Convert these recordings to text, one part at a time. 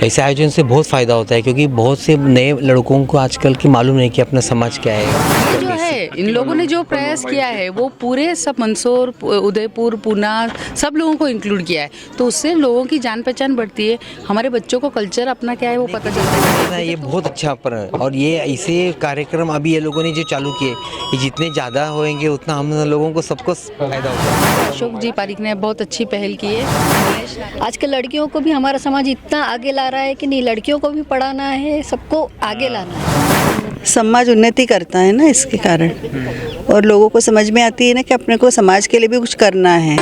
ऐसे आयोजन से बहुत फ़ायदा होता है क्योंकि बहुत से नए लड़कों को आजकल की मालूम नहीं कि अपना समाज क्या है। ये जो है इन लोगों ने जो प्रयास किया है वो पूरे सब मंदसौर, उदयपुर, पूना सब लोगों को इंक्लूड किया है, तो उससे लोगों की जान पहचान बढ़ती है, हमारे बच्चों को कल्चर अपना क्या है वो पता चलता है। ये बहुत अच्छा पर और ये ऐसे कार्यक्रम अभी ये लोगों ने जो चालू किए, ये जितने ज़्यादा होंगे उतना हम लोगों को सबको फ़ायदा होगा। अशोक जी पारिक ने बहुत अच्छी पहल की है। आजकल लड़कियों को भी हमारा समाज इतना आगे ला रहा है कि नहीं, लड़कियों को भी पढ़ाना है, सबको आगे लाना है। समाज उन्नति करता है ना इसके कारण, और लोगों को समझ में आती है ना कि अपने को समाज के लिए भी कुछ करना है।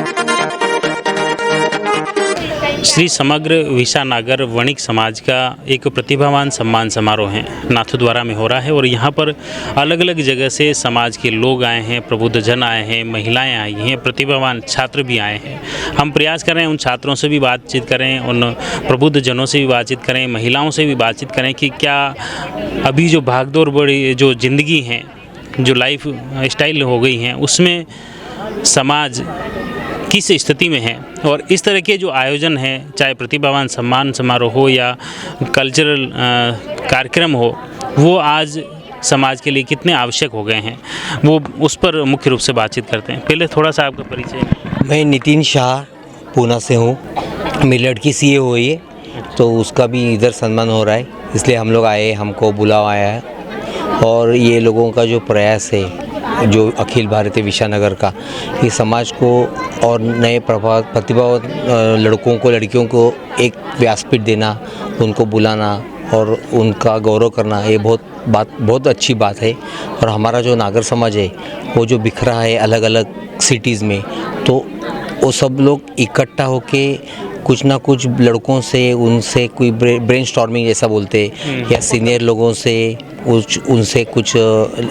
श्री समग्र विशा नागर वणिक समाज का एक प्रतिभावान सम्मान समारोह है नाथद्वारा में हो रहा है, और यहाँ पर अलग अलग जगह से समाज के लोग आए हैं, प्रबुद्ध जन आए हैं, महिलाएं आई हैं, प्रतिभावान छात्र भी आए हैं। हम प्रयास कर रहे हैं उन छात्रों से भी बातचीत करें, उन प्रबुद्ध जनों से भी बातचीत करें, महिलाओं से भी बातचीत करें कि क्या अभी जो भागदौड़ बड़ी जो ज़िंदगी है, जो लाइफ स्टाइल हो गई हैं, उसमें समाज किस स्थिति में है, और इस तरह के जो आयोजन हैं, चाहे प्रतिभावान सम्मान समारोह हो या कल्चरल कार्यक्रम हो, वो आज समाज के लिए कितने आवश्यक हो गए हैं, वो उस पर मुख्य रूप से बातचीत करते हैं। पहले थोड़ा सा आपका परिचय। मैं नितिन शाह पूना से हूँ। मेरी लड़की सीए हुई है, तो उसका भी इधर सम्मान हो रहा है, इसलिए हम लोग आए, हमको बुलावा आया है। और ये लोगों का जो प्रयास है, जो अखिल भारतीय विशानगर का, ये समाज को और नए प्रतिभावान लड़कों को लड़कियों को एक व्यासपीठ देना, उनको बुलाना और उनका गौरव करना, ये बहुत अच्छी बात है। और हमारा जो नागर समाज है वो जो बिखरा है अलग अलग सिटीज़ में, तो वो सब लोग इकट्ठा होके कुछ ना कुछ लड़कों से, उनसे कोई ब्रेनस्टॉर्मिंग जैसा बोलते, या सीनियर लोगों से उनसे कुछ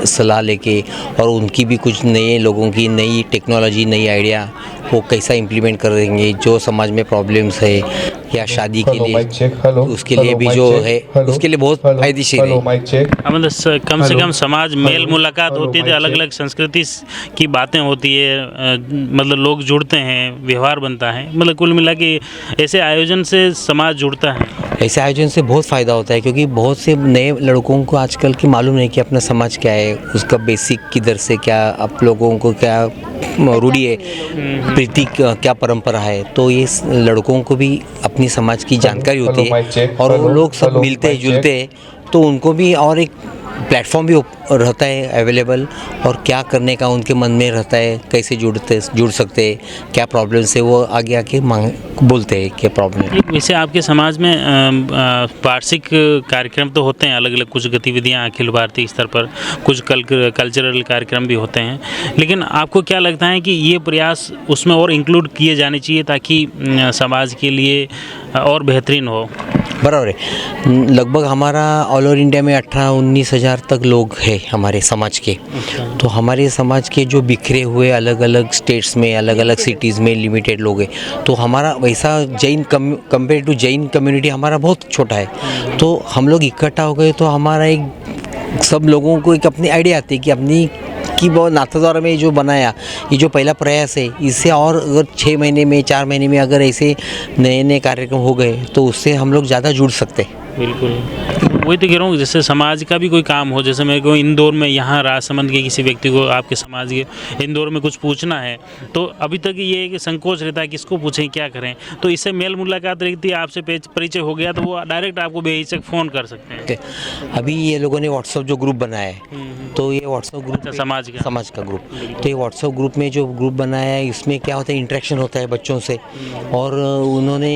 सलाह लेके, और उनकी भी कुछ नए लोगों की नई टेक्नोलॉजी, नई आइडिया वो कैसा इम्प्लीमेंट करेंगे, जो समाज में प्रॉब्लम्स है या शादी के लिए, उसके लिए भी जो है उसके लिए बहुत फायदेशीर है। मतलब कम से कम समाज मेल मुलाकात होती है, अलग अलग संस्कृति की बातें होती है, मतलब लोग जुड़ते हैं, व्यवहार बनता है, मतलब कुल मिला के ऐसे आयोजन से समाज जुड़ता है। ऐसे आयोजन से बहुत फ़ायदा होता है क्योंकि बहुत से नए लड़कों को आजकल की मालूम नहीं कि अपना समाज क्या है, उसका बेसिक किधर से क्या, आप लोगों को क्या रूढ़ी है, प्रीति क्या परंपरा है, तो ये लड़कों को भी अपनी समाज की जानकारी होती है, और वो लोग सब मिलते जुलते हैं, तो उनको भी और एक प्लेटफॉर्म भी रहता है अवेलेबल, और क्या करने का उनके मन में रहता है, कैसे जुड़ सकते हैं, क्या प्रॉब्लम्स है, वो आगे आके बोलते हैं क्या प्रॉब्लम। वैसे आपके समाज में वार्षिक कार्यक्रम तो होते हैं, अलग अलग कुछ गतिविधियां अखिल भारतीय स्तर पर, कुछ कल्चरल कार्यक्रम भी होते हैं, लेकिन आपको क्या लगता है कि ये प्रयास उसमें और इंक्लूड किए जाने चाहिए ताकि समाज के लिए और बेहतरीन हो? बराबर है। लगभग हमारा ऑल ओवर इंडिया में 18-19 हज़ार तक लोग हैं हमारे समाज के। तो हमारे समाज के जो बिखरे हुए अलग अलग स्टेट्स में, अलग अलग सिटीज़ में लिमिटेड लोग हैं, तो हमारा वैसा Jain compare to Jain community हमारा बहुत छोटा है। तो हम लोग इकट्ठा हो गए तो हमारा एक सब लोगों को एक अपनी आइडिया आती है कि अपनी कि बहुत नाथद्वारा में जो बनाया, ये जो पहला प्रयास है, इससे और अगर 6 महीने में 4 महीने में अगर ऐसे नए नए कार्यक्रम हो गए तो उससे हम लोग ज़्यादा जुड़ सकते हैं। बिल्कुल, वही तो कह रहा हूँ, जैसे समाज का भी कोई काम हो, जैसे मेरे को इंदौर में यहाँ राजसमंद के किसी व्यक्ति को आपके समाज के इंदौर में कुछ पूछना है, तो अभी तक ये एक संकोच रहता है किसको पूछें, क्या करें, तो इससे मेल मुलाकात रहती है, आपसे परिचय हो गया तो वो डायरेक्ट आपको बेहिचक फ़ोन कर सकते हैं। अभी ये लोगों ने व्हाट्सएप जो ग्रुप बनाया है, तो ये व्हाट्सएप ग्रुप समाज का ग्रुप, तो ये व्हाट्सएप ग्रुप में जो ग्रुप बनाया है, इसमें क्या होता है, इंटरेक्शन होता है बच्चों से, और उन्होंने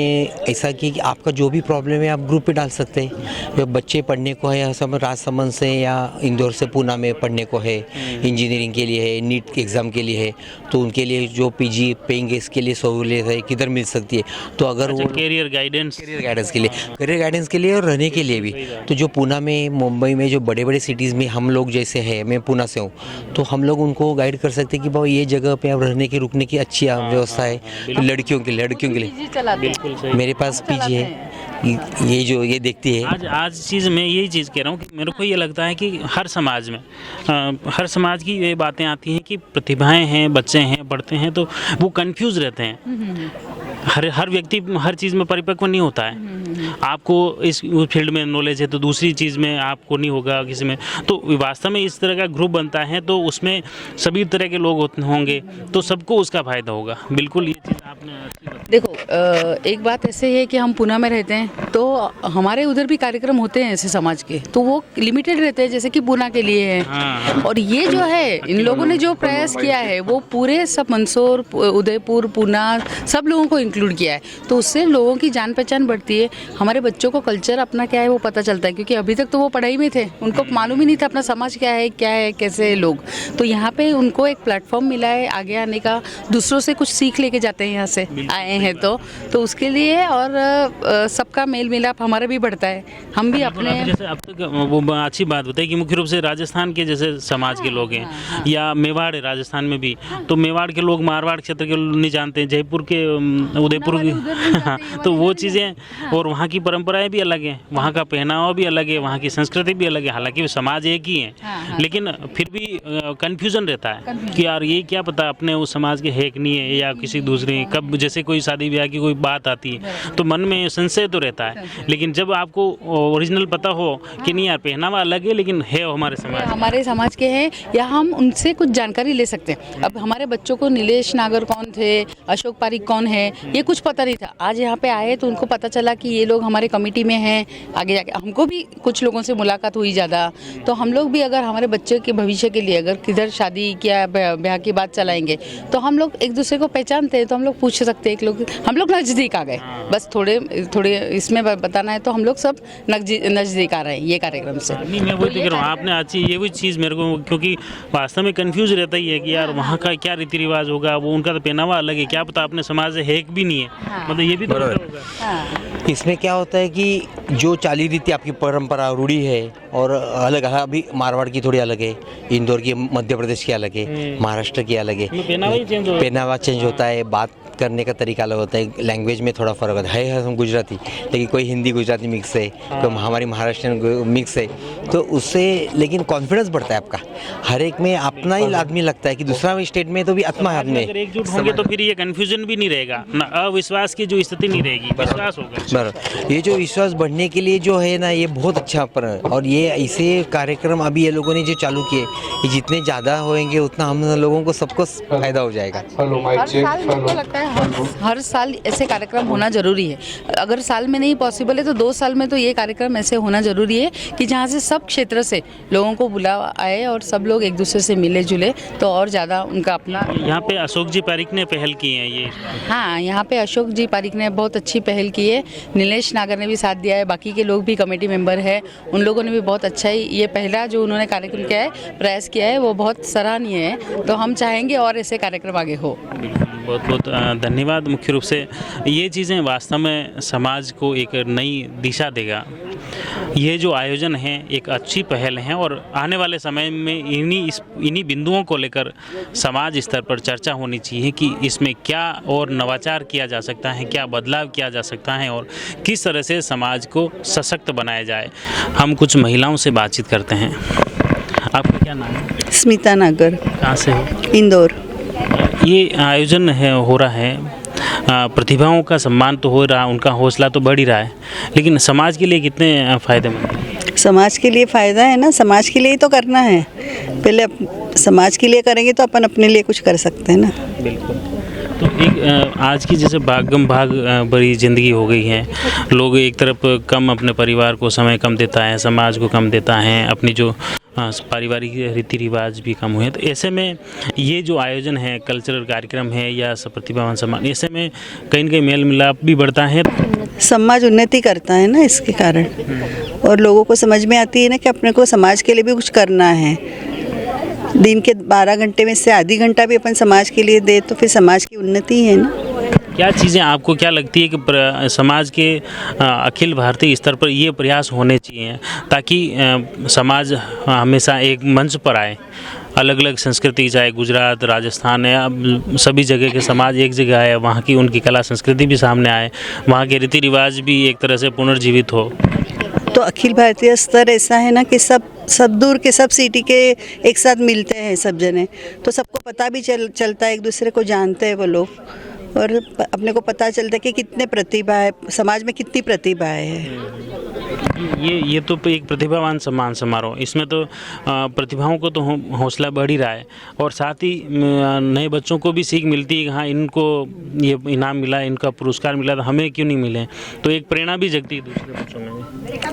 ऐसा किया कि आपका जो भी प्रॉब्लम है आप ग्रुप पे डाल सकते हैं। बच्चे पढ़ने को है सब राजसमंद से या इंदौर से पूना में पढ़ने को है, इंजीनियरिंग के लिए है, नीट एग्ज़ाम के लिए है, तो उनके लिए जो पीजी पेंगे इसके लिए सहूलियत है किधर मिल सकती है। तो अगर वो करियर गाइडेंस के लिए और रहने के लिए भी, तो जो पूना में, मुंबई में जो बड़े बड़े सिटीज़ में हम लोग जैसे हैं, मैं पूना से हूँ, तो हम लोग उनको गाइड कर सकते हैं कि भाई ये जगह पे आप रहने की रुकने की अच्छी व्यवस्था है, लड़कियों के लिए मेरे पास पीजी है, ये देखती है। आज चीज़ मैं यही चीज़ कह रहा हूँ कि मेरे को ये लगता है कि हर समाज की ये बातें आती हैं कि प्रतिभाएं हैं, बच्चे हैं, पढ़ते हैं, तो वो कंफ्यूज रहते हैं। हर व्यक्ति हर चीज़ में परिपक्व नहीं होता है, आपको इस फील्ड में नॉलेज है तो दूसरी चीज़ में आपको नहीं होगा किसी में, तो वास्तव में इस तरह का ग्रुप बनता है तो उसमें सभी तरह के लोग होंगे तो सबको उसका फ़ायदा होगा। बिल्कुल ये चीज़ आपने अच्छी बताई। देखो एक बात ऐसे है कि हम पुणे में रहते हैं तो हमारे उधर भी कार्यक्रम होते हैं ऐसे समाज के, तो वो लिमिटेड रहते हैं जैसे कि पुणे के लिए है। हाँ। और ये जो है इन लोगों ने जो प्रयास किया है वो पूरे सब मंदसौर, उदयपुर, पुणे सब लोगों को इंक्लूड किया है, तो उससे लोगों की जान पहचान बढ़ती है। हमारे बच्चों को कल्चर अपना क्या है वो पता चलता है, क्योंकि अभी तक तो वो पढ़ाई में थे, उनको मालूम ही नहीं था अपना समाज क्या है कैसे लोग। तो यहाँ पे उनको एक प्लेटफॉर्म मिला है आगे आने का, दूसरों से कुछ सीख लेके जाते हैं यहाँ से आए हैं तो उसके लिए। और सबका मेल मिलाप हमारा भी बढ़ता है, हम भी अपने जैसे अब तक वो अच्छी बात बताई कि मुख्य रूप से राजस्थान के जैसे समाज के लोग हैं या मेवाड़ है राजस्थान में भी, तो मेवाड़ के लोग मारवाड़ क्षेत्र के लोग नहीं जानते, जयपुर के उदयपुर की तो वो चीज़ें और वहाँ की परंपराएं भी अलग हैं, वहाँ का पहनावा भी अलग है, वहाँ की संस्कृति भी अलग है। हालांकि समाज एक ही है लेकिन फिर भी कन्फ्यूज़न रहता है कि यार ये क्या पता अपने उस समाज के है कि नहीं है या किसी दूसरे, कब जैसे कोई शादी ब्याह की कोई बात आती है तो मन में संशय तो रहता है। लेकिन जब आपको ओरिजिनल पता हो कि नहीं यार पहनावा अलग है लेकिन है हमारे समाज के हैं, या हम उनसे कुछ जानकारी ले सकते हैं। अब हमारे बच्चों को नीलेश नागर कौन थे, अशोक पारिक कौन है, ये कुछ पता नहीं था। आज यहाँ पे आए तो उनको पता चला कि ये लोग हमारे कमेटी में हैं। आगे जाके हमको भी कुछ लोगों से मुलाकात हुई ज़्यादा, तो हम लोग भी अगर हमारे बच्चे के भविष्य के लिए अगर किधर शादी क्या ब्याह की बात चलाएंगे तो हम लोग एक दूसरे को पहचानते हैं, तो हम लोग पूछ सकते हैं। हम लोग नज़दीक आ गए, बस थोड़े इसमें बताना है तो हम लोग सब नज़दीक आ रहे हैं ये कार्यक्रम से। नहीं मैं वही देख रहा हूँ आपने अच्छी ये भी चीज़ मेरे को, क्योंकि वास्तव में कंफ्यूज रहता ही है कि यार वहाँ का क्या रीति रिवाज होगा, वो उनका तो पहनावा अलग है, क्या पता अपने समाज से है भी नहीं है। मतलब ये भी तो होगा। इसमें क्या होता है कि जो चाली रीति आपकी परंपरा रूढ़ी है और अलग है, अभी मारवाड़ की थोड़ी अलग है, इंदौर की, मध्य प्रदेश की अलग है, महाराष्ट्र की अलग है, पहनावा चेंज होता है, बात करने का तरीका अलग होता है, लैंग्वेज में थोड़ा फ़र्क होता है। हम गुजराती लेकिन कोई हिंदी गुजराती मिक्स है, तो हमारी महाराष्ट्रियन मिक्स है, तो उससे लेकिन कॉन्फिडेंस बढ़ता है आपका। हर एक में अपना ही आदमी लगता है कि दूसरा स्टेट में तो भी आत्मा है आदमी। अगर एकजुट होंगे तो फिर ये कन्फ्यूजन भी नहीं रहेगा, ना अविश्वास की जो स्थिति नहीं रहेगी, विश्वास होगा। बराबर, ये जो विश्वास बढ़ने के लिए जो है ना ये बहुत अच्छा और ये ऐसे कार्यक्रम अभी ये लोगों ने जो चालू किए, ये जितने ज़्यादा होंगे उतना हम लोगों को सबको फायदा हो जाएगा। हर साल ऐसे कार्यक्रम होना जरूरी है। अगर साल में नहीं पॉसिबल है तो 2 साल में तो ये कार्यक्रम ऐसे होना जरूरी है कि जहाँ से सब क्षेत्र से लोगों को बुलावा आए और सब लोग एक दूसरे से मिले जुले, तो और ज़्यादा उनका अपना। यहाँ पे अशोक जी पारिक ने पहल की है ये। हाँ, यहाँ पे अशोक जी पारिक ने बहुत अच्छी पहल की है, नीलेश नागर ने भी साथ दिया है, बाकी के लोग भी कमेटी मेंबर है, उन लोगों ने भी बहुत अच्छा ही ये पहला जो उन्होंने कार्यक्रम किया है, प्रयास किया है, वो बहुत सराहनीय है। तो हम चाहेंगे और ऐसे कार्यक्रम आगे हो। बहुत बहुत धन्यवाद। मुख्य रूप से ये चीज़ें वास्तव में समाज को एक नई दिशा देगा। ये जो आयोजन है एक अच्छी पहल है और आने वाले समय में इन्हीं बिंदुओं को लेकर समाज स्तर पर चर्चा होनी चाहिए कि इसमें क्या और नवाचार किया जा सकता है, क्या बदलाव किया जा सकता है और किस तरह से समाज को सशक्त बनाया जाए। हम कुछ महिलाओं से बातचीत करते हैं। आपका क्या नाम है? स्मिता नागर। कहाँ से हो? इंदौर। ये आयोजन हो रहा है, प्रतिभाओं का सम्मान तो हो रहा, उनका हौसला तो बढ़ ही रहा है, लेकिन समाज के लिए कितने फ़ायदेमंद है? समाज के लिए फ़ायदा है ना, समाज के लिए ही तो करना है। पहले समाज के लिए करेंगे तो अपन अपने लिए कुछ कर सकते हैं ना। बिल्कुल। तो एक आज की जैसे भागम भाग भरी ज़िंदगी हो गई है, लोग एक तरफ कम अपने परिवार को समय कम देता है, समाज को कम देता है, अपनी जो पारिवारिक रीति रिवाज भी कम हुए हैं, तो ऐसे में ये जो आयोजन है, कल्चरल कार्यक्रम है या प्रतिभावान सम्मान, ऐसे में कहीं न कहीं मेल मिलाप भी बढ़ता है, समाज उन्नति करता है ना इसके कारण, और लोगों को समझ में आती है ना कि अपने को समाज के लिए भी कुछ करना है। दिन के 12 घंटे में से आधी घंटा भी अपन समाज के लिए दे तो फिर समाज की उन्नति है ना। क्या चीज़ें आपको क्या लगती है कि समाज के अखिल भारतीय स्तर पर ये प्रयास होने चाहिए ताकि समाज हमेशा एक मंच पर आए? अलग अलग संस्कृति, चाहे गुजरात, राजस्थान है, अब सभी जगह के समाज एक जगह है, वहाँ की उनकी कला संस्कृति भी सामने आए, वहाँ के रीति रिवाज भी एक तरह से पुनर्जीवित हो। तो अखिल भारतीय स्तर ऐसा है ना कि सब दूर के सब सिटी के एक साथ मिलते हैं सब जने, तो सबको पता भी चलता है, एक दूसरे को जानते हैं वो लोग, और अपने को पता चलता है कि कितने प्रतिभा है, समाज में कितनी प्रतिभाएं है। ये तो एक प्रतिभावान सम्मान समारोह, इसमें तो प्रतिभाओं को तो हौसला बढ़ ही रहा है और साथ ही नए बच्चों को भी सीख मिलती है कि हाँ इनको ये इनाम मिला, इनका पुरस्कार मिला, तो हमें क्यों नहीं मिले, तो एक प्रेरणा भी जगती है दूसरे बच्चों में।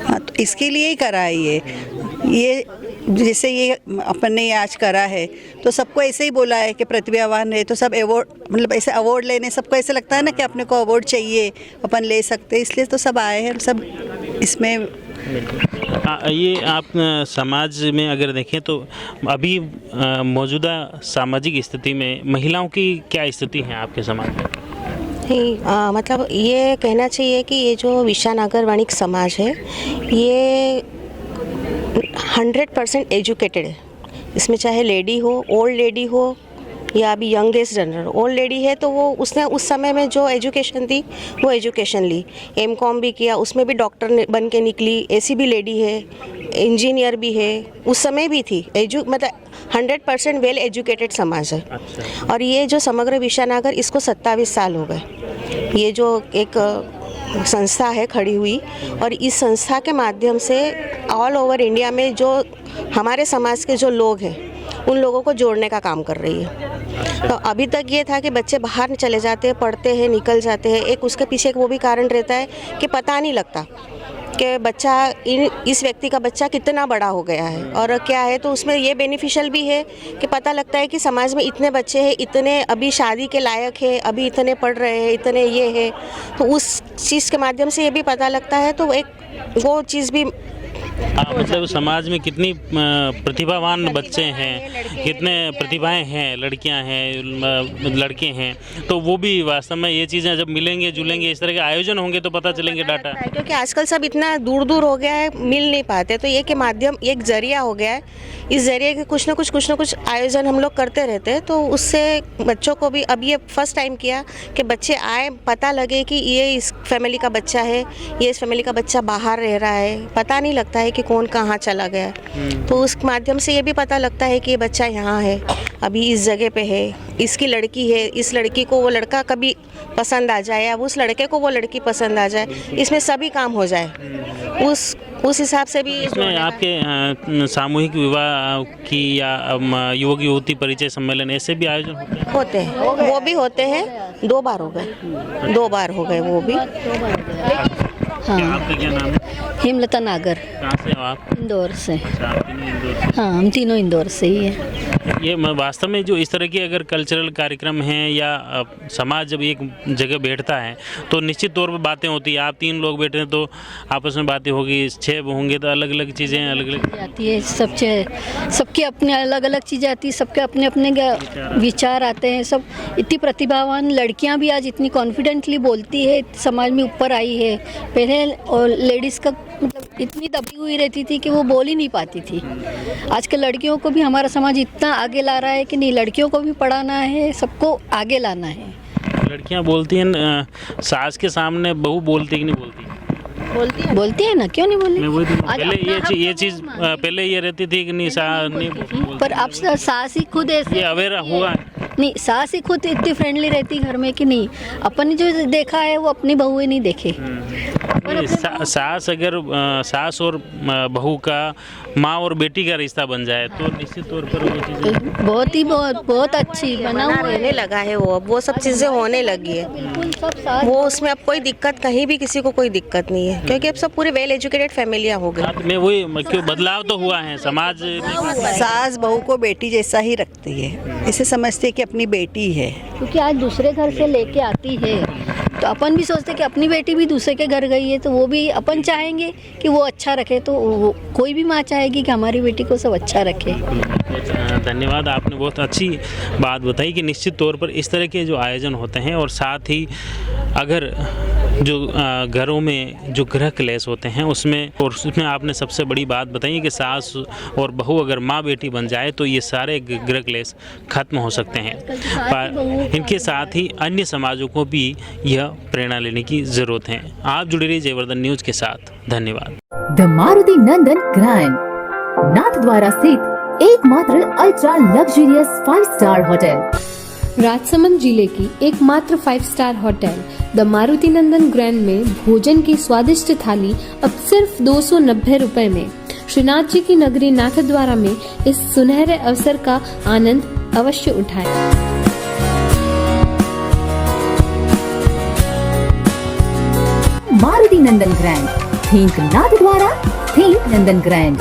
हाँ, तो इसके लिए ही करा है ये जैसे ये अपन ने आज करा है तो सबको ऐसे ही बोला है कि प्रतिभावान है तो सब अवार्ड, मतलब ऐसे अवार्ड लेने सबको ऐसे लगता है ना कि अपने को अवार्ड चाहिए, अपन ले सकते हैं, इसलिए तो सब आए हैं सब इसमें। ये आप समाज में अगर देखें तो अभी मौजूदा सामाजिक स्थिति में महिलाओं की क्या स्थिति है आपके समाज में? नहीं, मतलब ये कहना चाहिए कि ये जो विशानगर वणिक समाज है ये 100% एजुकेटेड है। इसमें चाहे लेडी हो, ओल्ड लेडी हो या अभी यंगेस्ट जनरल। ओल्ड लेडी है तो वो उसने उस समय में जो एजुकेशन थी वो एजुकेशन ली, एमकॉम भी किया, उसमें भी डॉक्टर बन के निकली। ऐसी भी लेडी है, इंजीनियर भी है, उस समय भी थी। मतलब 100% वेल एजुकेटेड समाज है। अच्छा। और ये जो समग्र विशानगर, इसको 27 साल हो गए। ये जो एक संस्था है खड़ी हुई, और इस संस्था के माध्यम से ऑल ओवर इंडिया में जो हमारे समाज के जो लोग हैं उन लोगों को जोड़ने का काम कर रही है। तो अभी तक ये था कि बच्चे बाहर चले जाते हैं, पढ़ते हैं, निकल जाते हैं। एक उसके पीछे एक वो भी कारण रहता है कि पता नहीं लगता कि बच्चा इस व्यक्ति का बच्चा कितना बड़ा हो गया है और क्या है। तो उसमें ये बेनिफिशियल भी है कि पता लगता है कि समाज में इतने बच्चे हैं, इतने अभी शादी के लायक है, अभी इतने पढ़ रहे हैं, इतने ये है। तो उस चीज़ के माध्यम से ये भी पता लगता है। तो एक वो चीज़ भी मतलब समाज में कितनी प्रतिभावान बच्चे हैं, कितने प्रतिभाएं हैं, लड़कियां हैं, लड़के हैं, तो वो भी वास्तव में ये चीज़ें जब मिलेंगे जुलेंगे, इस तरह के आयोजन होंगे तो पता चलेंगे डाटा। क्योंकि आजकल सब इतना दूर दूर हो गया है, मिल नहीं पाते। तो ये के माध्यम एक जरिया हो गया है। इस जरिए के कुछ ना कुछ आयोजन हम लोग करते रहते हैं। तो उससे बच्चों को भी, अब ये फर्स्ट टाइम किया कि बच्चे आए, पता लगे कि ये इस फैमिली का बच्चा है, ये इस फैमिली का बच्चा बाहर रह रहा है, पता नहीं लगता है कि कौन कहाँ चला गया। तो उस माध्यम से ये भी पता लगता है कि ये बच्चा यहाँ है, अभी इस जगह पे है, इसकी लड़की है, इस लड़की को वो लड़का कभी पसंद आ जाए या उस लड़के को वो लड़की पसंद आ जाए, इसमें सभी काम हो जाए। उस हिसाब से भी इसमें आपके सामूहिक विवाह की या युवक युवती परिचय सम्मेलन ऐसे भी आयोजन होते हैं? वो भी होते हैं। 2 बार हो गए वो भी। हाँ। आपका क्या नाम है? हेमलता नागर। कहाँ से हो आप? इंदौर से। अच्छा, आप तीनों इंदौर से। हाँ, हम तीनों इंदौर से ही हैं। ये वास्तव में जो इस तरह के अगर कल्चरल कार्यक्रम हैं या समाज जब एक जगह बैठता है तो निश्चित तौर पर बातें होती है। आप 3 लोग बैठे हैं तो आपस में बातें होगी, 6 होंगे तो अलग अलग चीज़ें अलग अलग आती है। सबके अपने अलग अलग चीज़ें आती है, सबके अपने अपने विचार आते हैं। सब इतनी प्रतिभावान लड़कियां भी आज इतनी कॉन्फिडेंटली बोलती है, समाज में ऊपर आई है। पहले और लेडीज़ का मतलब इतनी दबी हुई रहती थी कि वो बोल ही नहीं पाती थी। आजकल लड़कियों को भी हमारा समाज इतना आगे ला रहा है कि नहीं, लड़कियों को भी पढ़ाना है, सबको आगे लाना है। लड़कियां बोलती हैं, सास के सामने बहू बोलती कि नहीं बोलती? बोलती है ना, क्यों नहीं बोली? पहले ये चीज़ पहले ये रहती थी कि नहीं नहीं, पर अब सास ही खुद ऐसे ये अवेयर हुआ है। नहीं, सास ही खुद इतनी फ्रेंडली रहती घर में कि नहीं, अपन ने जो देखा है वो अपनी बहू ही नहीं देखे। सास अगर सास और बहू का माँ और बेटी का रिश्ता बन जाए तो निश्चित तौर पर वो चीज़ें बहुत अच्छी बना रहने लगा है। वो सब चीज़ें होने लगी है। वो उसमें अब कोई दिक्कत, कहीं भी किसी को कोई दिक्कत नहीं है, क्योंकि अब सब पूरे वेल एजुकेटेड फैमिलियाँ हो गई। में वही क्यों बदलाव तो हुआ है समाज में। सास बहू को बेटी जैसा ही रखती है, इसे समझते कि अपनी बेटी है। क्योंकि आज दूसरे घर से लेके आती है तो अपन भी सोचते कि अपनी बेटी भी दूसरे के घर गई है तो वो भी अपन चाहेंगे कि वो अच्छा रखे। तो कोई भी माँ चाहेगी कि हमारी बेटी को सब अच्छा रखे। धन्यवाद, आपने बहुत अच्छी बात बताई कि निश्चित तौर पर इस तरह के जो आयोजन होते हैं और साथ ही अगर जो घरों में जो गृह क्लेश होते हैं उसमें आपने सबसे बड़ी बात बताई कि सास और बहू अगर माँ बेटी बन जाए तो ये सारे गृह क्लेश खत्म हो सकते हैं। पर इनके साथ ही अन्य समाजों को भी यह प्रेरणा लेने की ज़रूरत है। आप जुड़े रहिए जयवर्धन न्यूज़ के साथ। धन्यवाद। The Maruti Nandan grand Nathdwara स्थित एकमात्र ultra luxurious 5 star hotel Rajsamand जिले की एकमात्र 5 star hotel the Maruti Nandan grand में भोजन की स्वादिष्ट थाली अब सिर्फ 290 रुपए में। श्रीनाथ जी की नगरी नाथद्वारा में इस सुनहरे अवसर का आनंद अवश्य उठाएं। मारुति नंदन ग्रैंड, थिंक नाथद्वारा, थिंक नंदन ग्रैंड।